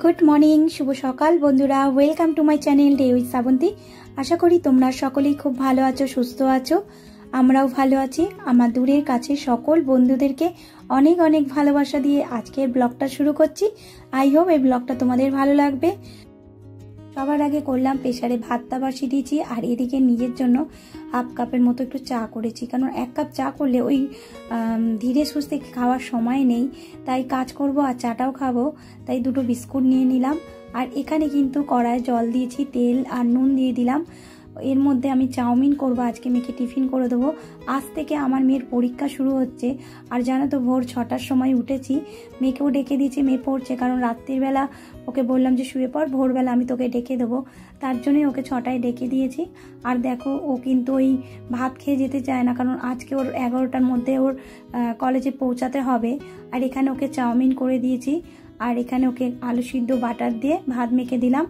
Good morning शुभ सकाल बंधुरा welcome to my channel day with Shravanti. आशा करी तोमरा सकलेई खूब भालो आछो सुस्थ आछो आमराओ भालो आछि। आमार दूरेर काछे सकल बंधुदेरके अनेक अनेक भालोबासा दिए आजकेर ब्लगटा शुरू करछि। आई होप এই ব্লগটা তোমাদের ভালো লাগবে। সবার আগে করলাম প্রেসারে ভাতটা বসিয়ে দিয়েছি আর এদিকে নিজের জন্য হাফ কাপের মতো একটু চা করেছি, কারণ এক কাপ চা করলে ওই ধীরে সুস্থে খাওয়ার সময় নেই, তাই কাজ করব আর চাটাও খাবো, তাই দুটো বিস্কুট নিয়ে নিলাম। আর এখানে কিন্তু কড়ায় জল দিয়েছি, তেল আর নুন দিয়ে দিলাম। এর মধ্যে আমি চাউমিন করব, আজকে মেয়েকে টিফিন করে দেবো। আজ থেকে আমার মেয়ের পরীক্ষা শুরু হচ্ছে, আর জানো তো ভোর 6টার সময় উঠেছি, মেয়েকেও ডেকে দিয়েছি, মেয়ে পড়ছে, কারণ রাত্রির বেলা ওকে বললাম যে শুয়ে পড়, ভোরবেলা আমি তোকে ডেকে দেবো, তার জন্যই ওকে 6টায় ডেকে দিয়েছি। আর দেখো ও কিন্তু ওই ভাত খেয়ে যেতে চায় না, কারণ আজকে ওর 11টার মধ্যে ওর কলেজে পৌঁছাতে হবে। আর এখানে ওকে চাউমিন করে দিয়েছি, আর এখানে ওকে আলু সিদ্ধ বাটার দিয়ে ভাত মেখে দিলাম।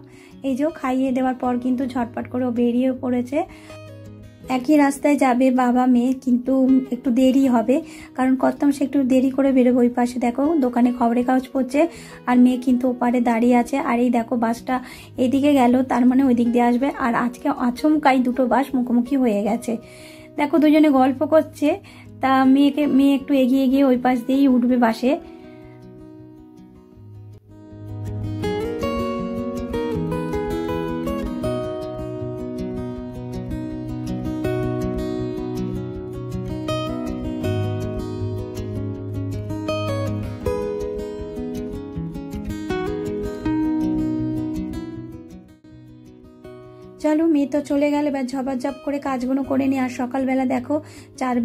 এই যে খাইয়ে দেওয়ার পর কিন্তু ঝটপট করে ও বেরিয়ে পড়েছে। একই রাস্তায় যাবে বাবা মেয়ে, কিন্তু একটু দেরি হবে, কারণ কর্তাম সে একটু দেরি করে বেরোবে। ওই পাশে দেখো দোকানে খবরের কাগজ পড়ছে, আর মেয়ে কিন্তু ওপারে দাঁড়িয়ে আছে। আর এই দেখো বাসটা এদিকে গেল, তার মানে ওই দিক দিয়ে আসবে। আর আজকে আচমকাই দুটো বাস মুখোমুখি হয়ে গেছে। দেখো দুজনে গল্প করছে, তা মেয়ে একটু এগিয়ে গিয়ে ওই পাশ দিয়েই উঠবে বাসে। চলো মেয়ে তো চলে গেল, এবার ঝপাঝপ করে কাজগুলো করে নি। আর সকালবেলা দেখো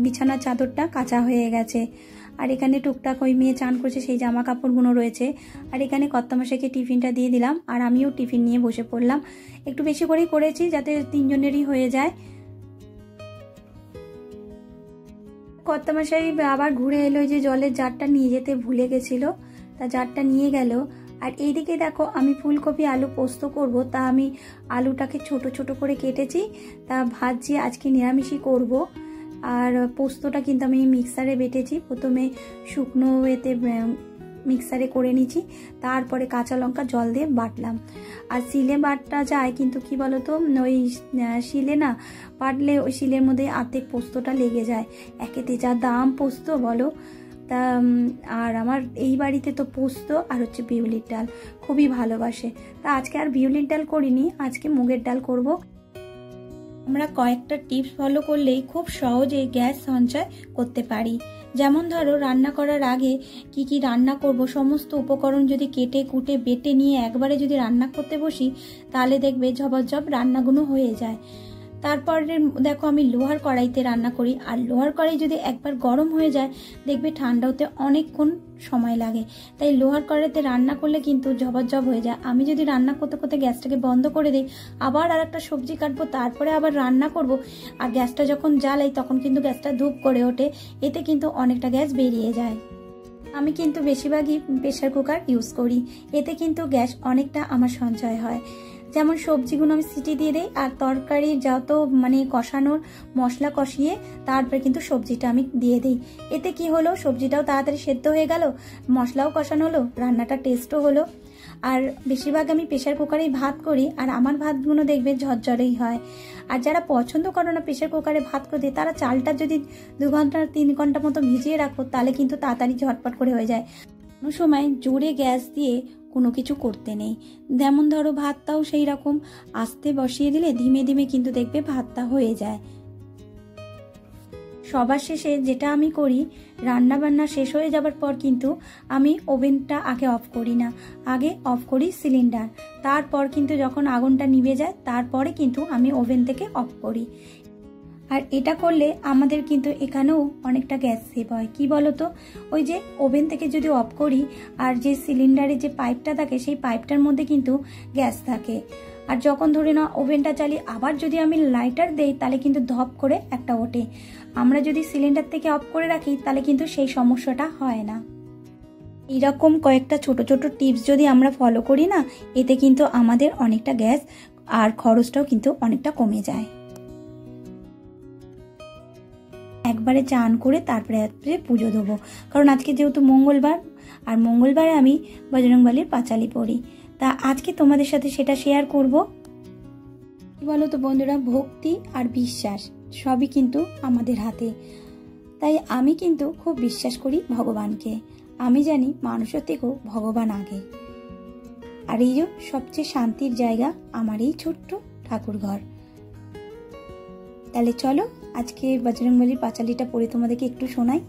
বিছানার চাদরটা কাঁচা হয়ে গেছে, আর এখানে টুকটাক ওই মেয়ে চান করছে সেই জামা কাপড়গুলো রয়েছে। আর এখানে কর্তামশাইকে টিফিনটা দিয়ে দিলাম, আর আমিও টিফিন নিয়ে বসে পড়লাম। একটু বেশি করেই করেছি যাতে তিনজনেরই হয়ে যায়। কর্তামশাই আবার ঘুরে এলো, যে জলের জারটা নিয়ে যেতে ভুলে গেছিল, তা জারটা নিয়ে গেল। আর এইদিকে দেখো আমি ফুলকপি আলু পোস্ত করব, তা আমি আলুটাকে ছোট ছোট করে কেটেছি, তা ভাজছি, আজকে নিরামিষই করব। আর পোস্তটা কিন্তু আমি মিক্সারে বেটেছি, প্রথমে শুকনো এতে মিক্সারে করে নিয়েছি, তারপরে কাঁচা লঙ্কা জল দিয়ে বাটলাম। আর শিলে বাটা যায়, কিন্তু কি বলতো ওই শিলে না বাটলে ওই শিলের মধ্যে আর্ধেক পোস্তটা লেগে যায়। একেতে যা দাম পোস্ত বলো, তা আর আমার এই বাড়িতে তো পোস্ত আর হচ্ছে বিউলির ডাল খুবই ভালোবাসে, তা আজকে আর বিউলির ডাল করিনি, আজকে মুগের ডাল করব। আমরা কয়েকটা টিপস ফলো করলেই খুব সহজে গ্যাস সঞ্চয় করতে পারি। যেমন ধরো রান্না করার আগে কি কি রান্না করব সমস্ত উপকরণ যদি কেটে কুটে বেটে নিয়ে একবারে যদি রান্না করতে বসি, তাহলে দেখবে ঝপাঝপ রান্নাগুলো হয়ে যায়। তারপরে দেখো আমি লোহার কড়াইতে রান্না করি, আর লোহার কড়াই যদি একবার গরম হয়ে যায় দেখবে ঠান্ডা হতে অনেকক্ষণ সময় লাগে, তাই লোহার কড়াইতে রান্না করলে কিন্তু ঝপাঝপ হয়ে যায়। আমি যদি রান্না করতে করতে গ্যাসটাকে বন্ধ করে দিই, আবার আর একটা সবজি কাটবো, তারপরে আবার রান্না করব, আর গ্যাসটা যখন জ্বালাই তখন কিন্তু গ্যাসটা ধূপ করে ওঠে, এতে কিন্তু অনেকটা গ্যাস বেরিয়ে যায়। আমি কিন্তু বেশিরভাগই প্রেসার কুকার ইউজ করি, এতে কিন্তু গ্যাস অনেকটা আমার সঞ্চয় হয়। যেমন সবজিগুলো আমি সিটি দিয়ে দিই, আর তরকারি যত কষানোর মশলা কষিয়ে তারপরে কিন্তু সবজিটা আমি দিয়ে দিই। এতে কি হলো, সবজিটাও তাড়াতাড়ি সেদ্ধ হয়ে গেল, মশলাও কষানো হলো, রান্নাটা টেস্টও হলো। আর বেশিরভাগ আমি প্রেসার কুকারেই ভাত করি, আর আমার ভাতগুলো দেখবে ঝরঝরেই হয়। আর যারা পছন্দ করো না প্রেসার কুকারে ভাত করতে, তারা চালটা যদি 2 ঘন্টা 3 ঘন্টা মতো ভিজিয়ে রাখো, তাহলে কিন্তু তাড়াতাড়ি ঝটপট করে হয়ে যায়। কোনো সময় জোরে গ্যাস দিয়ে কোনো কিছু করতে নেই। যেমন ধরো ভাতটাও সেই রকম আস্তে বসিয়ে দিলে ধীমে ধীমে কিন্তু দেখবে ভাতটা হয়ে যায়। সবার শেষে যেটা আমি করি, রান্না বান্না শেষ হয়ে যাবার পর কিন্তু আমি ওভেনটা আগে অফ করি না, আগে অফ করি সিলিন্ডার, তারপর কিন্তু যখন আগুনটা নিভে যায় তারপরে কিন্তু আমি ওভেন থেকে অফ করি। আর এটা করলে আমাদের কিন্তু এখানেও অনেকটা গ্যাস সেভ হয়। কি বলতো, ওই যে ওভেন থেকে যদি অফ করি, আর যে সিলিন্ডারে যে পাইপটা থাকে সেই পাইপটার মধ্যে কিন্তু গ্যাস থাকে, আর যখন ধরে না ওভেনটা চালিয়ে আবার যদি আমি লাইটার দেই, তাহলে কিন্তু ধপ করে একটা ওঠে। আমরা যদি সিলিন্ডার থেকে অফ করে রাখি, তাহলে কিন্তু সেই সমস্যাটা হয় না। এইরকম কয়েকটা ছোট ছোট টিপস যদি আমরা ফলো করি না, এতে কিন্তু আমাদের অনেকটা গ্যাস আর খরচটাও কিন্তু অনেকটা কমে যায়। একবারে চান করে তারপরে পুজো দেবো, কারণ আজকে যেহেতু মঙ্গলবার, আর মঙ্গলবারে আমি বজরংবলীর পাঁচালি পড়ি, তা আজকে তোমাদের সাথে সেটা শেয়ার করব। বলো তো বন্ধুরা, ভক্তি আর বিশ্বাস সবই কিন্তু আমাদের হাতে। তাই আমি কিন্তু খুব বিশ্বাস করি ভগবানকে। আমি জানি মানুষের থেকেও ভগবান আগে। আর এই যে সবচেয়ে শান্তির জায়গা আমার এই ছোট্ট ঠাকুর ঘর। তাহলে চলো আজকে বজরংবলীর পাঁচালীটা পড়ে তোমাদেরকে একটু শোনাই।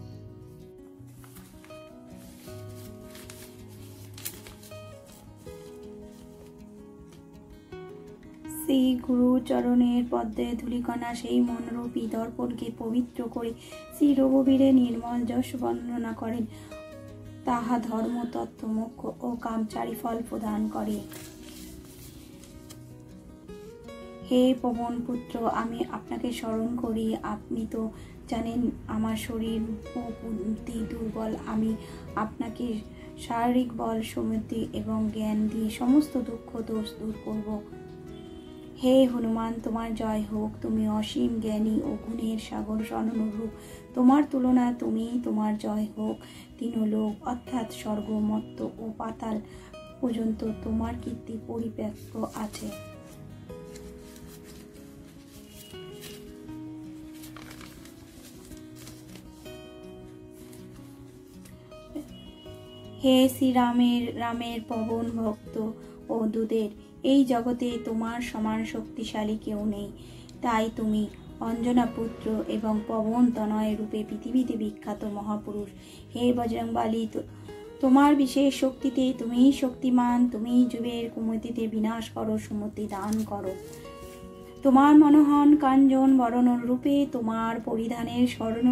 শ্রী গুরু চরণের পদ্মে ধূলিকণা সেই মনোরূপী দর্পণকে পবিত্র করে শ্রী রঘুবীরে নির্মল যশ বর্ণনা করেন। তাহা ধর্ম তত্ত্ব মোক্ষ ও কামচারী ফল প্রদান করে। হে পবন পুত্র, আমি আপনাকে স্মরণ করি। আপনি তো জানেন আমার শরীর ও বুদ্ধি দুর্বল। আমি আপনাকে শারীরিক বল, সমৃদ্ধি এবং জ্ঞান দিয়ে সমস্ত দুঃখ দোষ দূর করব। হে হনুমান, তোমার জয় হোক। তুমি অসীম জ্ঞানী ও গুণের সাগর স্বর্ণরূপ। তোমার তুলনা তুমি, তোমার জয় হোক। তিনলোক অর্থাৎ স্বর্গ, মর্ত্য ও পাতাল পর্যন্ত তোমার কীর্তি পরিব্যাপ্ত আছে। হে শ্রী রামের পবন ভক্ত ও দূতের, এই জগতে তোমার সমান শক্তিশালী কেউ নেই। তাই তুমি অঞ্জনা পুত্র এবং পবন তনয় রূপে পৃথিবীতে বিখ্যাত মহাপুরুষ। হে বজরংবলী, তোমার বিশেষ শক্তিতে তুমিই শক্তিমান। তুমি যুগের কুমতিতে বিনাশ করো, সুমতি দান করো। তোমার মনোহন কাঞ্জন বরণ রূপে তোমার পরিধানের স্বর্ণ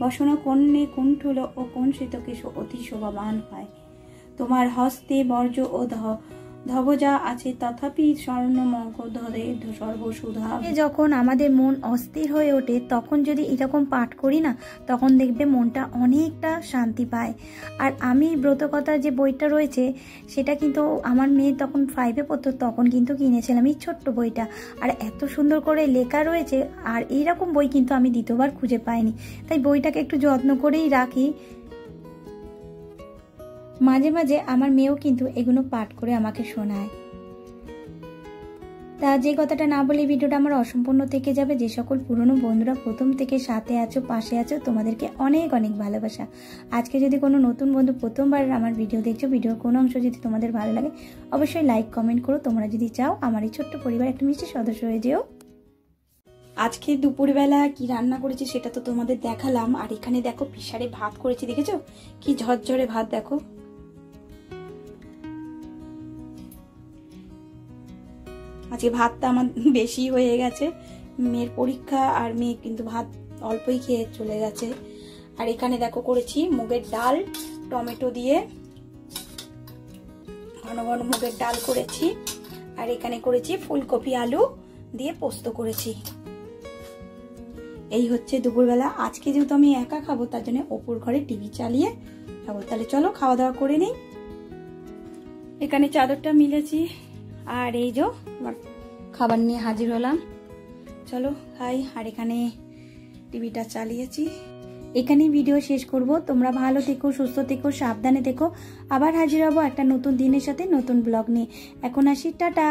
বসন কন্যে কুণ্ঠল ও কুঞ্চিতকে অতি শোভাবান হয়। তোমার হস্তে বর্জ ও ধবজা আছে, তথাপি স্বর্ণ মগধরে সর্বসুধা। যখন আমাদের মন অস্থির হয়ে ওঠে তখন যদি এরকম পাঠ করি না, তখন দেখবে মনটা অনেকটা শান্তি পায়। আর আমি ব্রতকথার যে বইটা রয়েছে সেটা কিন্তু আমার মেয়ে তখন 5-এ পড়তো, তখন কিন্তু কিনেছিলাম এই ছোট্ট বইটা। আর এত সুন্দর করে লেখা রয়েছে, আর এইরকম বই কিন্তু আমি দ্বিতীয়বার খুঁজে পাইনি। তাই বইটাকে একটু যত্ন করেই রাখি। মাঝে মাঝে আমার মেয়েও কিন্তু এগুলো পাঠ করে আমাকে শোনায়। তা যে কথাটা না বলে ভিডিওটা আমার অসম্পূর্ণ থেকে যাবে। যে সকল পুরনো বন্ধুরা প্রথম থেকে সাথে আছো, পাশে আছো, তোমাদেরকে অনেক অনেক ভালোবাসা। আজকে যদি কোনো নতুন বন্ধু প্রথমবার আমার ভিডিও দেখছো, ভিডিওর কোনো অংশ যদি তোমাদের ভালো লাগে অবশ্যই লাইক কমেন্ট করো। তোমরা যদি চাও আমার এই ছোট্ট পরিবার একটা মিষ্টি সদস্য হয়ে যেও। আজকে দুপুরবেলা কি রান্না করেছি সেটা তো তোমাদের দেখালাম। আর এখানে দেখো প্রেসারে ভাত করেছি, দেখেছো কি ঝরঝরে ভাত। দেখো আজকে ভাতটা আমার বেশি হয়ে গেছে, মেয়ের পরীক্ষা আর মেয়ে কিন্তু ভাত অল্পই খেয়ে চলে গেছে। আর এখানে দেখো করেছি মুগের ডাল টমেটো দিয়ে, ঘন ঘন মুগের ডাল করেছি। আর এখানে করেছি ফুলকপি আলু দিয়ে পোস্ত করেছি। এই হচ্ছে দুপুরবেলা। আজকে যেহেতু আমি একা খাবো তার জন্য ওপর ঘরে টিভি চালিয়ে খাবো। তাহলে চলো খাওয়া দাওয়া করে নিই। এখানে চাদরটা মিলেছি আর এই যে আমার খাবার নিয়ে হাজির হলাম। চলো খাই। আর এখানে টিভিটা চালিয়েছি। এখানেই ভিডিও শেষ করব। তোমরা ভালো থেকো, সুস্থ থেকো, সাবধানে থেকো। আবার হাজির হবো একটা নতুন দিনের সাথে, নতুন ব্লগ নিয়ে। এখন আসি, টাটা।